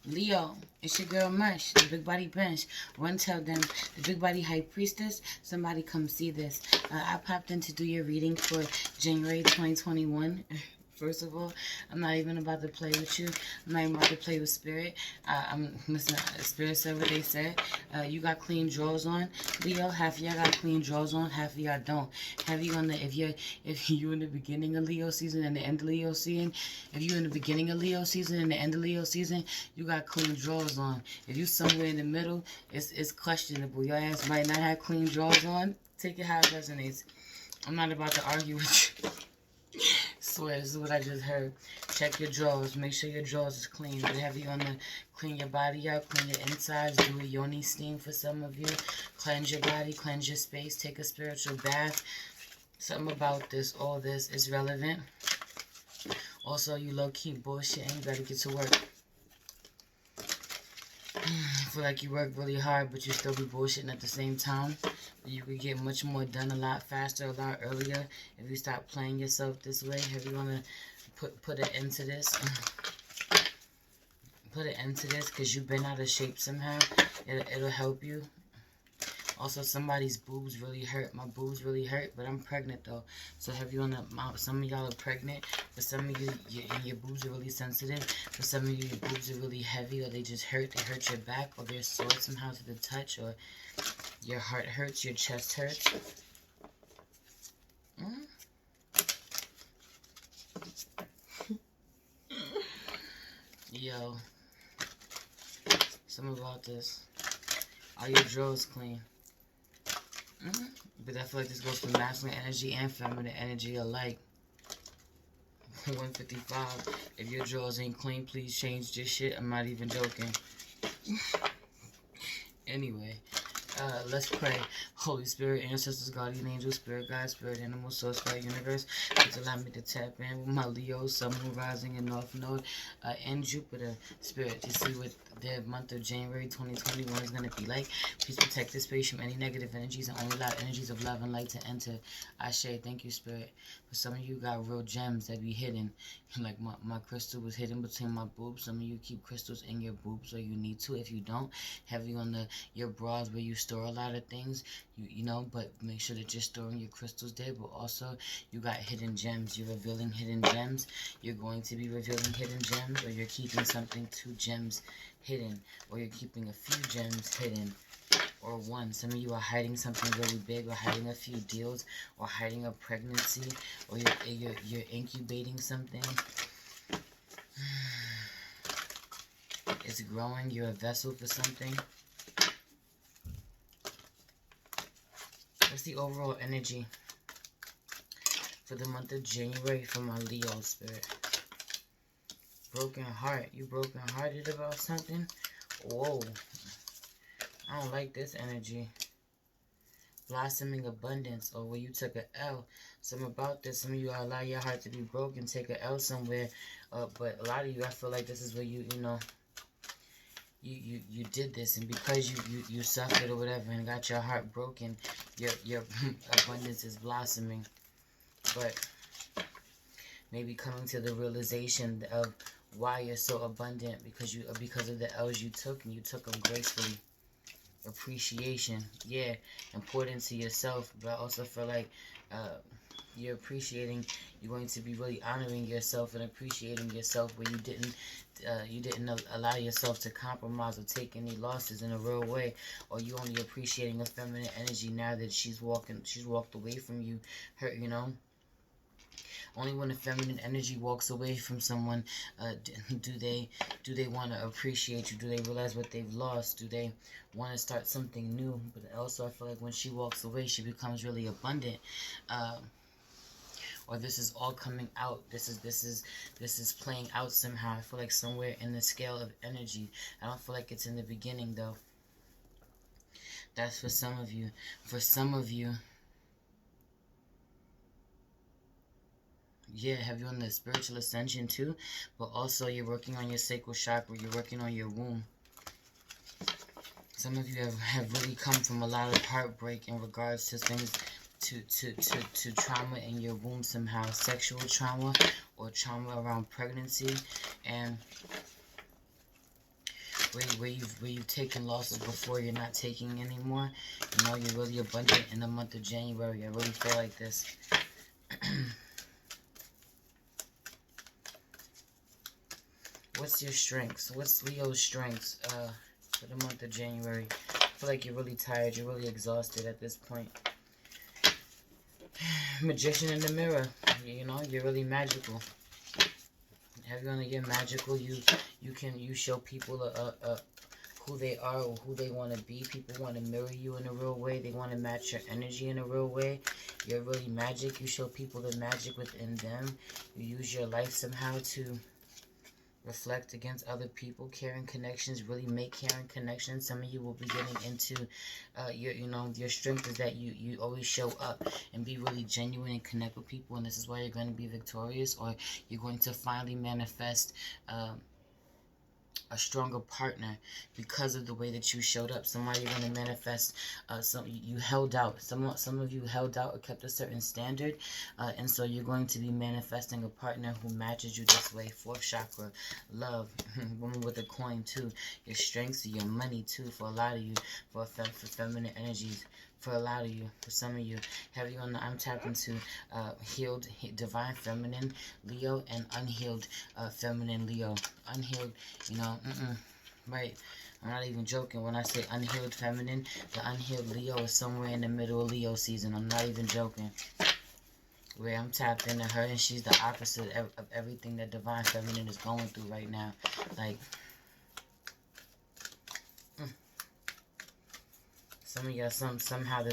Leo, it's your girl Mersh, the Big Body Bench. Run tell them, the Big Body High Priestess, somebody come see this. I popped in to do your reading for January 2021. First of all, I'm not even about to play with you. I'm not even about to play with Spirit. Listen, Spirit said what they said. You got clean drawers on, Leo. Half of y'all got clean drawers on, half of y'all don't. Have you on the if you in the beginning of Leo season and the end of Leo season, if you in the beginning of Leo season and the end of Leo season, you got clean drawers on. If you somewhere in the middle, it's questionable. Your ass might not have clean drawers on. Take it how it resonates. I'm not about to argue with you. Swear, this is what I just heard. Check your drawers. Make sure your drawers is clean. Whatever you want to clean your body out, clean your insides, do a yoni steam for some of you. Cleanse your body, cleanse your space, take a spiritual bath. Something about this, all this is relevant. Also, you low-key bullshitting. You better get to work. I feel like you work really hard, but you still be bullshitting at the same time. You could get much more done a lot faster, a lot earlier if you stop playing yourself this way. If you want to put an end to this, put an end to this because you've been out of shape somehow. It'll help you. Also, somebody's boobs really hurt. My boobs really hurt, but I'm pregnant though. So have you on the mouth? Some of y'all are pregnant. For some of you, your boobs are really sensitive. For some of you, your boobs are really heavy, or they just hurt. They hurt your back, or they're sore somehow to the touch, or your heart hurts, your chest hurts. Yo, something about this. Are your drawers clean? But I feel like this goes for masculine energy and feminine energy alike. 155. If your drawers ain't clean, please change this shit. I'm not even joking. Anyway, let's pray. Holy Spirit, ancestors, guardian angels, spirit guide, spirit animal, source, God, universe, please allow me to tap in with my Leo, Sun, Moon, Rising, and North Node, and Jupiter spirit to see what the month of January 2021 is going to be like. Please protect this space from any negative energies and only allow energies of love and light to enter. Ashe, thank you, spirit. For some of you got real gems that be hidden. Like my crystal was hidden between my boobs. Some of you keep crystals in your boobs, or you need to. If you don't, have you on your bras where you store a lot of things, you know, but make sure that you're storing your crystals there. But also, you got hidden gems. You're revealing hidden gems. You're going to be revealing hidden gems, or you're keeping something, 2 gems hidden, or you're keeping a few gems hidden, or one. Some of you are hiding something really big, or hiding a few deals, or hiding a pregnancy, or you're incubating something. It's growing. You're a vessel for something. What's the overall energy for the month of January for my Leo spirit? Broken heart. You broken hearted about something? Whoa. I don't like this energy. Blossoming abundance, or where you took an L. Something about this. Some of you allow your heart to be broken, take an L somewhere. But a lot of you, I feel like this is where you know, you did this, and because you suffered or whatever and got your heart broken, your abundance is blossoming. But maybe coming to the realization of why you're so abundant, because of the L's you took, and you took them gracefully. Appreciation, yeah, important to yourself, but I also feel like you're appreciating, you're going to be really honoring yourself and appreciating yourself where you didn't allow yourself to compromise or take any losses in a real way, or you only appreciating a feminine energy now that she's walked away from you, her, you know. Only when a feminine energy walks away from someone, do they want to appreciate you? Do they realize what they've lost? Do they want to start something new? But also, I feel like when she walks away, she becomes really abundant. Or this is all coming out. This is playing out somehow. I feel like somewhere in the scale of energy. I don't feel like it's in the beginning though. That's for some of you. For some of you, yeah, have you on the spiritual ascension too? But also you're working on your sacral chakra, you're working on your womb. Some of you have really come from a lot of heartbreak in regards to things, to trauma in your womb somehow. Sexual trauma or trauma around pregnancy. And where you've taken losses before, you're not taking anymore. You know, you're really abundant in the month of January. I really feel like this. What's your strengths? What's Leo's strengths for the month of January? I feel like you're really tired. You're really exhausted at this point. Magician in the mirror. You know, you're really magical. Have you on you're magical? You show people who they are or who they want to be. People want to mirror you in a real way. They want to match your energy in a real way. You're really magic. You show people the magic within them. You use your life somehow to reflect against other people. Caring connections, really make caring connections. Some of you will be getting into your strength is that you always show up and be really genuine and connect with people, and this is why you're going to be victorious, or you're going to finally manifest a stronger partner because of the way that you showed up. Somebody going to manifest you held out. Some of you held out or kept a certain standard, and so you're going to be manifesting a partner who matches you this way. Fourth chakra, love, woman with a coin too. Your strengths, your money too. For a lot of you, for feminine energies. For a lot of you, for some of you, have you on the I'm tapped into healed, divine feminine Leo and unhealed feminine Leo. Unhealed, you know, right. I'm not even joking when I say unhealed feminine. The unhealed Leo is somewhere in the middle of Leo season. I'm not even joking. Where I'm tapped into her and she's the opposite of everything that divine feminine is going through right now. Like, some of y'all, somehow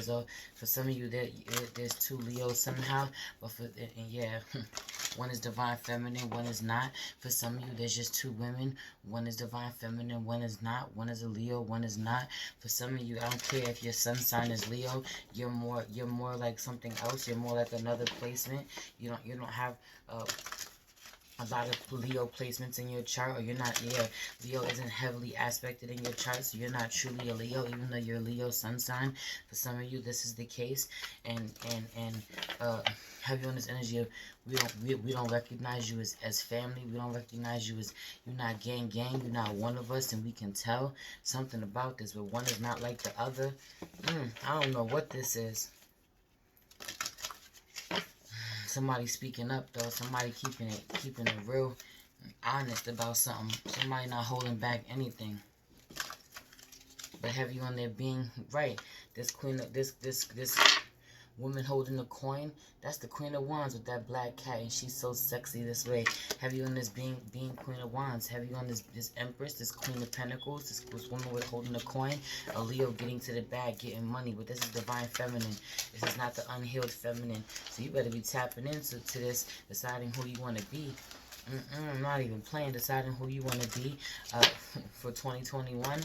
for some of you there's two Leos somehow, but yeah, one is divine feminine, one is not. For some of you, there's just two women. One is divine feminine, one is not. One is a Leo, one is not. For some of you, I don't care if your sun sign is Leo. You're more like something else. You're more like another placement. You don't have a lot of Leo placements in your chart, or you're not, Leo isn't heavily aspected in your chart, so you're not truly a Leo, even though you're a Leo sun sign. For some of you, this is the case, and have you on this energy of, we don't recognize you as family. We don't recognize you as, you're not gang, you're not one of us, and we can tell something about this, but one is not like the other. I don't know what this is. Somebody speaking up though, somebody keeping it real honest about something. Somebody not holding back anything. But have you on there being right? This queen of this woman holding the coin, that's the Queen of Wands with that black cat, and she's so sexy this way. Have you on this being Queen of Wands? Have you on this Empress, this Queen of Pentacles, this woman with holding the coin, a Leo getting to the bag, getting money, but this is divine feminine. This is not the unhealed feminine. So you better be tapping into this, deciding who you want to be. I'm not even playing, deciding who you want to be for 2021.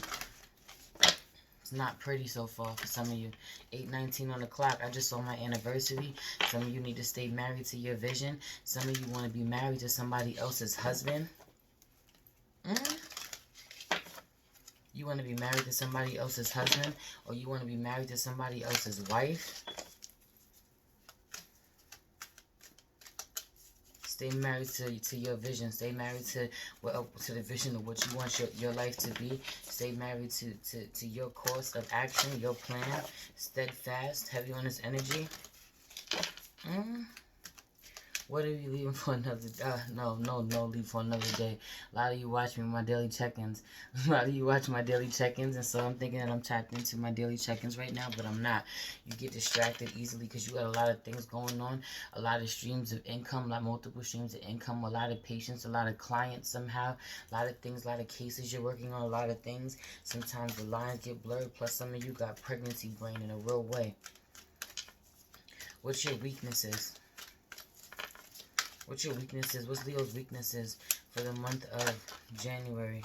It's not pretty so far for some of you. 8:19 on the clock. I just saw my anniversary. Some of you need to stay married to your vision. Some of you want to be married to somebody else's husband. You want to be married to somebody else's husband, or you want to be married to somebody else's wife. Stay married to your vision. Stay married to the vision of what you want your life to be. Stay married to your course of action, your plan. Steadfast. Heavy on this energy. What are you leaving for another day? No, leave for another day. A lot of you watch me my daily check-ins. A lot of you watch my daily check-ins, and so I'm thinking that I'm tapped into my daily check-ins right now, but I'm not. You get distracted easily because you got a lot of things going on, a lot of streams of income, like multiple streams of income, a lot of patience, a lot of clients somehow, a lot of things, a lot of cases you're working on, a lot of things. Sometimes the lines get blurred, plus some of you got pregnancy brain in a real way. What's your weaknesses? What's your weaknesses? What's Leo's weaknesses for the month of January?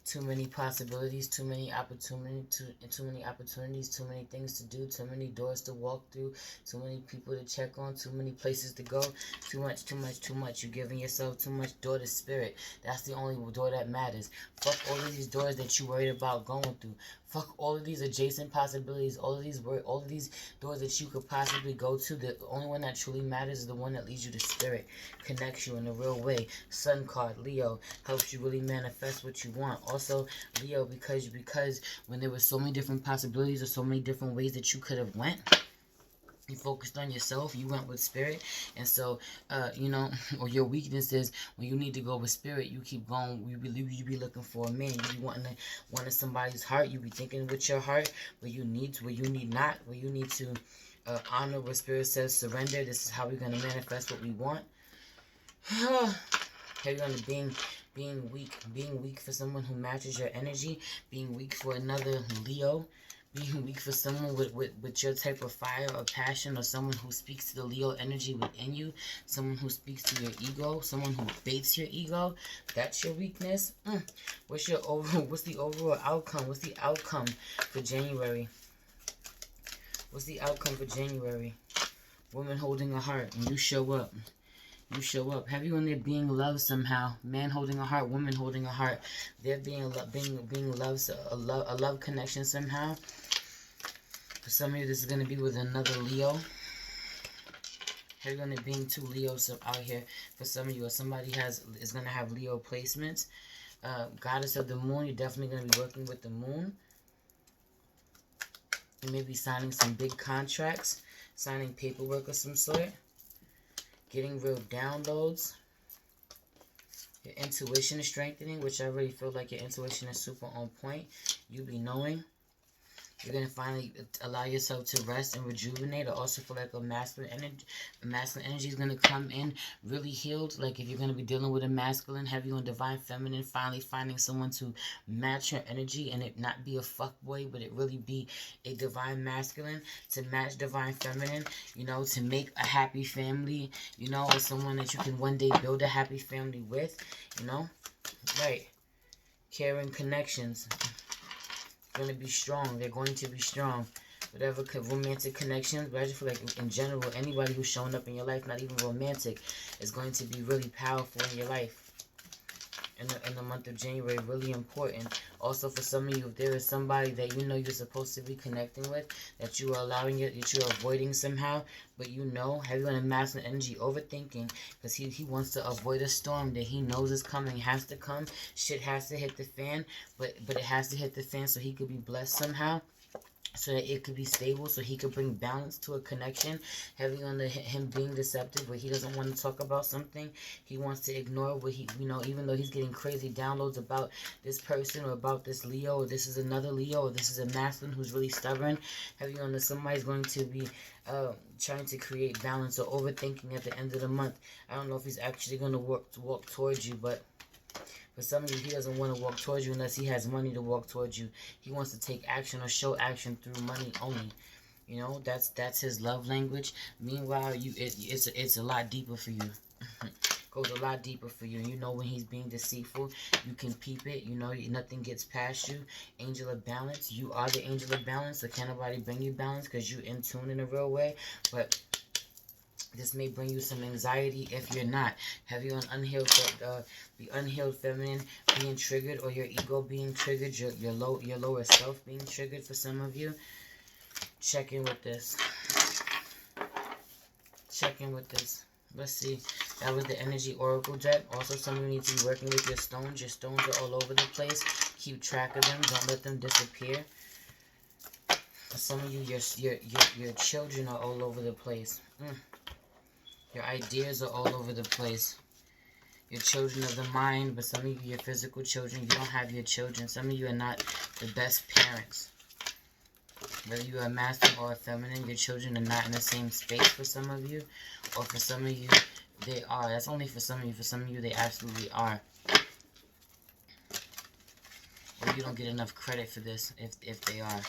Too many possibilities, too many opportunities, too many things to do, too many doors to walk through, too many people to check on, too many places to go, too much. You're giving yourself too much door to spirit. That's the only door that matters. Fuck all of these doors that you worried about going through. Fuck all of these adjacent possibilities, all of these doors that you could possibly go to. The only one that truly matters is the one that leads you to spirit, connects you in a real way. Sun card, Leo, helps you really manifest what you want. Also, also, Leo, because when there were so many different possibilities or so many different ways that you could have went, you focused on yourself, you went with spirit. And so you know, or your weakness is when you need to go with spirit, you keep going. You be looking for a man, you be wanting somebody's heart, you be thinking with your heart, where you need to, where you need not, where you need to honor what spirit says, surrender. This is how we're going to manifest what we want. Heavy on the being weak for someone who matches your energy, being weak for another Leo, being weak for someone with your type of fire or passion, or someone who speaks to the Leo energy within you, someone who speaks to your ego, someone who baits your ego. That's your weakness. What's the overall outcome? What's the outcome for January? What's the outcome for January? Woman holding a heart, and you show up. You show up. Have you in there being loved somehow? Man holding a heart, woman holding a heart. They're being loved, a love connection somehow. For some of you, this is going to be with another Leo. Have you in there being two Leos out here? For some of you, or somebody is going to have Leo placements. Goddess of the moon, you're definitely going to be working with the moon. You may be signing some big contracts, signing paperwork of some sort. Getting real downloads. Your intuition is strengthening, which I really feel like your intuition is super on point. You be knowing. You're going to finally allow yourself to rest and rejuvenate. I also feel like a masculine energy is going to come in really healed. Like if you're going to be dealing with a masculine, heavy on divine feminine, finally finding someone to match your energy, and it not be a fuckboy, but it really be a divine masculine to match divine feminine, you know, to make a happy family, you know, or someone that you can one day build a happy family with, you know, right? Caring connections. Going to be strong. They're going to be strong. Whatever romantic connections, but I just feel like in general, anybody who's showing up in your life, not even romantic, is going to be really powerful in your life. In the month of January, really important. Also, for some of you, if there is somebody that you know you're supposed to be connecting with, that you are allowing it, that you're avoiding somehow, but you know, have you an masculine energy overthinking, because he wants to avoid a storm that he knows is coming, has to come, shit has to hit the fan, but it has to hit the fan so he could be blessed somehow. So that it could be stable, so he could bring balance to a connection. Heavy on him being deceptive, where he doesn't want to talk about something. He wants to ignore what he, you know, even though he's getting crazy downloads about this person or about this Leo, or this is another Leo, or this is a masculine who's really stubborn. Heavy on somebody's going to be trying to create balance or overthinking at the end of the month. I don't know if he's actually going to walk towards you, but for some of you, he doesn't want to walk towards you unless he has money to walk towards you. He wants to take action or show action through money only. You know, that's his love language. Meanwhile, it's a lot deeper for you. Goes a lot deeper for you. You know when he's being deceitful, you can peep it. You know nothing gets past you. Angel of balance. You are the angel of balance. So can't nobody bring you balance because you're in tune in a real way. But this may bring you some anxiety if you're not. Have you an the unhealed feminine being triggered, or your ego being triggered, your lower self being triggered for some of you? Check in with this. Check in with this. Let's see. That was the energy oracle deck. Also, some of you need to be working with your stones. Your stones are all over the place. Keep track of them. Don't let them disappear. For some of you, your children are all over the place. Your ideas are all over the place. Your children of the mind, but some of you, your physical children, you don't have your children. Some of you are not the best parents. Whether you are a masculine or a feminine, your children are not in the same space for some of you. Or for some of you, they are. That's only for some of you. For some of you, they absolutely are. Or you don't get enough credit for this if they are.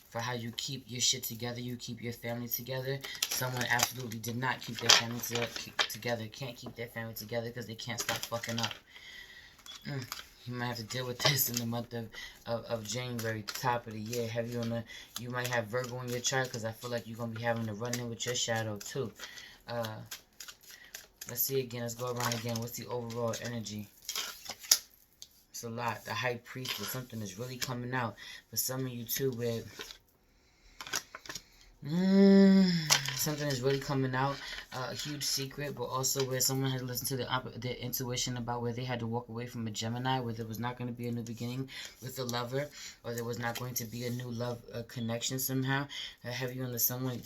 For how you keep your shit together, you keep your family together. Someone absolutely did not keep their family together. Can't keep their family together because they can't stop fucking up. You might have to deal with this in the month of January, top of the year. Have you you might have Virgo in your chart, because I feel like you're gonna be having to run in with your shadow too. Let's see again. Let's go around again. What's the overall energy? It's a lot. The high priest, or something is really coming out for some of you too. With something is really coming out, a huge secret, but also where someone had listened to their intuition about where they had to walk away from a Gemini, where there was not going to be a new beginning with a lover, or there was not going to be a new love connection somehow. Heavy on the someone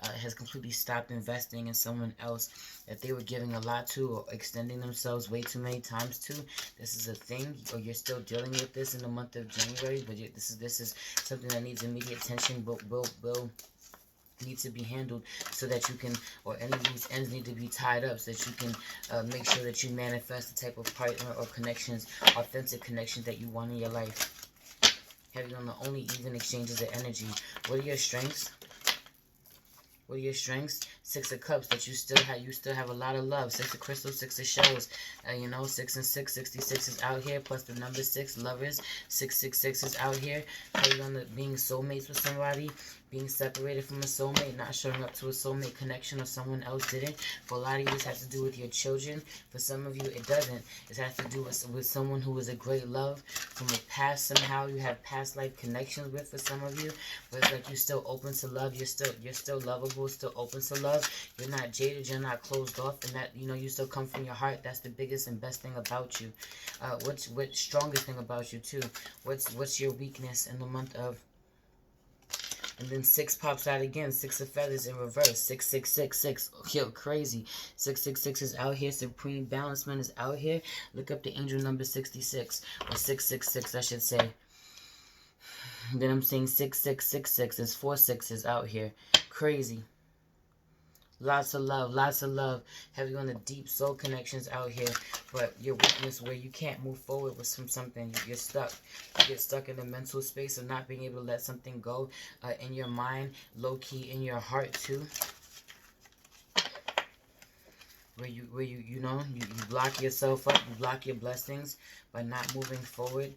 has completely stopped investing in someone else that they were giving a lot to, or extending themselves way too many times to. This is a thing, or you're still dealing with this in the month of January, but this is something that needs immediate attention, but will need to be handled so that you can, or any of these ends need to be tied up so that you can make sure that you manifest the type of partner or connections, authentic connections that you want in your life. Heavy on the only even exchanges of energy. What are your strengths? What are your strengths? Six of Cups, that you still have a lot of love. Six of Crystals, Six of Shells. 6 and 6, 66 is out here. Plus the number 6, lovers. 666 is out here. Heavy on the being soulmates with somebody. Being separated from a soulmate, not showing up to a soulmate connection, or someone else did it. For a lot of you, this has to do with your children. For some of you, it doesn't. It has to do with someone who was a great love from a past. Somehow you have past life connections with. For some of you, but it's like you're still open to love. You're still lovable, still open to love. You're not jaded. You're not closed off, and that you still come from your heart. That's the biggest and best thing about you. What's strongest thing about you too? What's your weakness in the month of? And then 6 pops out again. 6 of Feathers in reverse. 6666. Yo, crazy. 666 is out here. Supreme Balancement is out here. Look up the angel number 66. Or 666, I should say. Then I'm seeing 6666. There's 4 6s out here. Crazy. Lots of love, lots of love. Heavy on the deep soul connections out here. But your weakness where you can't move forward with something. You're stuck. You get stuck in the mental space of not being able to let something go in your mind, low-key in your heart too. Where you block yourself up, you block your blessings by not moving forward,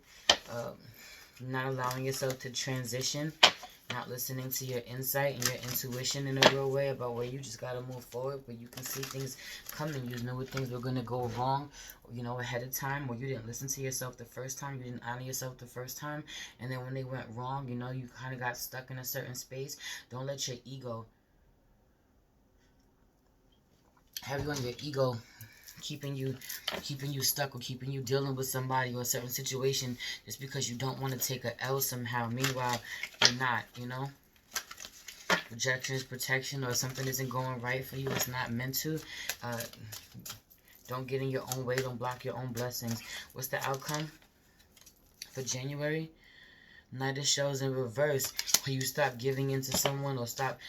not allowing yourself to transition. Not listening to your insight and your intuition in a real way about where you just got to move forward, but you can see things coming. You know things were going to go wrong, ahead of time, or you didn't listen to yourself the first time, you didn't honor yourself the first time, and then when they went wrong, you kind of got stuck in a certain space. Don't let your ego, heavy on your ego, keeping you stuck, or keeping you dealing with somebody or a certain situation just because you don't want to take a L somehow. Meanwhile, you're not, Rejection is protection, or something isn't going right for you. It's not meant to. Don't get in your own way. Don't block your own blessings. What's the outcome for January? Knight of Shells in reverse. Where you stop giving into someone, or stop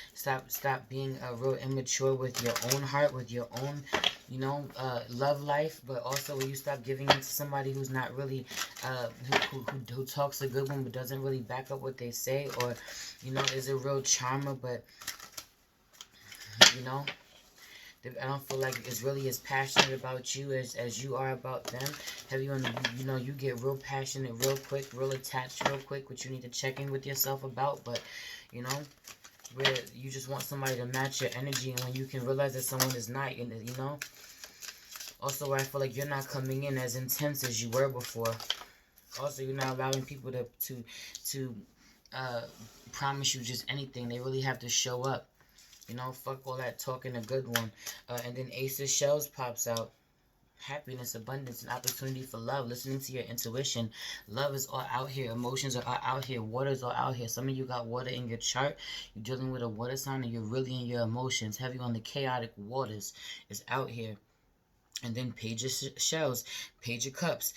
being real immature with your own heart, with your own love life, but also when you stop giving into somebody who's not really who talks a good one but doesn't really back up what they say, or is a real charmer, but I don't feel like it's really as passionate about you as you are about them. Heavy on you get real passionate real quick, real attached real quick, which you need to check in with yourself about. But where you just want somebody to match your energy, and when you can realize that someone is not, also where I feel like you're not coming in as intense as you were before. Also, you're not allowing people to promise you just anything. They really have to show up. Fuck all that talking, a good one. And then Ace of Shells pops out. Happiness, abundance, and opportunity for love. Listening to your intuition. Love is all out here. Emotions are all out here. Water is all out here. Some of you got water in your chart. You're dealing with a water sign, and you're really in your emotions. Heavy on the chaotic waters is out here. And then Page of Shells, Page of Cups.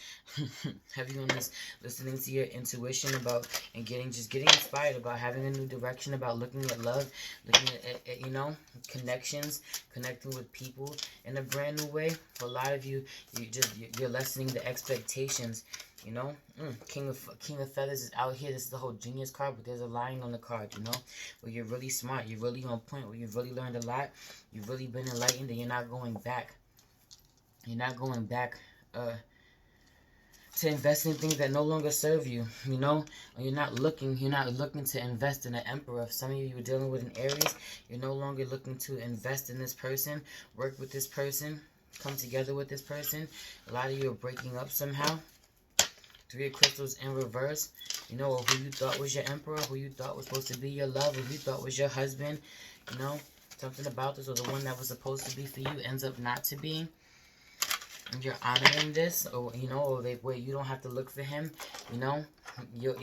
Heavy on this, listening to your intuition about, and getting inspired about having a new direction, about looking at love, looking at connections, connecting with people in a brand new way. For a lot of you, you're lessening the expectations. King of Feathers is out here. This is the whole Genius card, but there's a lion on the card, where you're really smart, you're really on point, where you've really learned a lot, you've really been enlightened, and you're not going back. You're not going back to invest in things that no longer serve you, Or you're not looking to invest in an Emperor. If some of you are dealing with an Aries, you're no longer looking to invest in this person, work with this person, come together with this person. A lot of you are breaking up somehow. 3 of Crystals in reverse. Or who you thought was your Emperor, who you thought was supposed to be your love, who you thought was your husband, something about this, or the one that was supposed to be for you ends up not to be. And you're honoring this, or where you don't have to look for him. You'll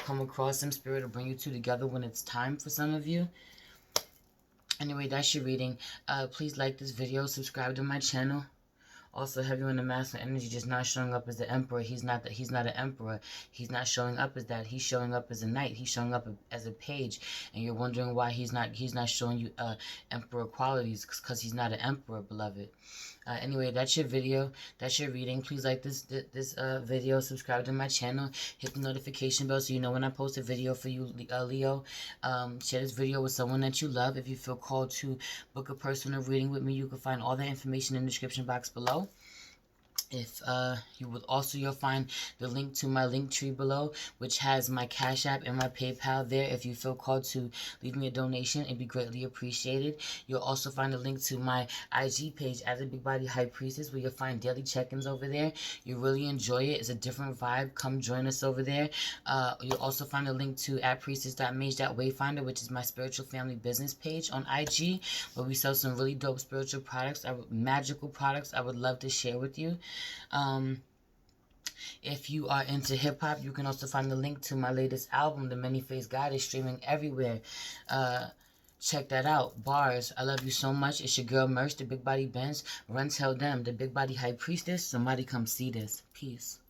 come across him. Spirit will bring you two together when it's time for some of you. Anyway, that's your reading. Please like this video, subscribe to my channel. Also, heavy on the masculine energy, just not showing up as the emperor. He's not an emperor. He's not showing up as that. He's showing up as a knight. He's showing up as a page, and you're wondering why he's not showing you emperor qualities, because he's not an emperor, beloved. Anyway, that's your video. That's your reading. Please like this video. Subscribe to my channel. Hit the notification bell so you know when I post a video for you, Leo. Share this video with someone that you love. If you feel called to book a personal reading with me, you can find all that information in the description box below. If you'll find the link to my link tree below, which has my Cash App and my PayPal there. If you feel called to leave me a donation, it'd be greatly appreciated. You'll also find a link to my IG page as a Big Body High Priestess, where you'll find daily check-ins over there. You really enjoy it. It's a different vibe. Come join us over there. You'll also find a link to @priestess.mage.wayfinder, which is my spiritual family business page on IG, where we sell some really dope spiritual products, magical products I would love to share with you. If you are into hip-hop, you can also find the link to my latest album, The Many-Faced God, is streaming everywhere. Check that out. Bars, I love you so much. It's your girl Merch, the Big Body Benz. Run tell them, the Big Body High Priestess. Somebody come see this. Peace.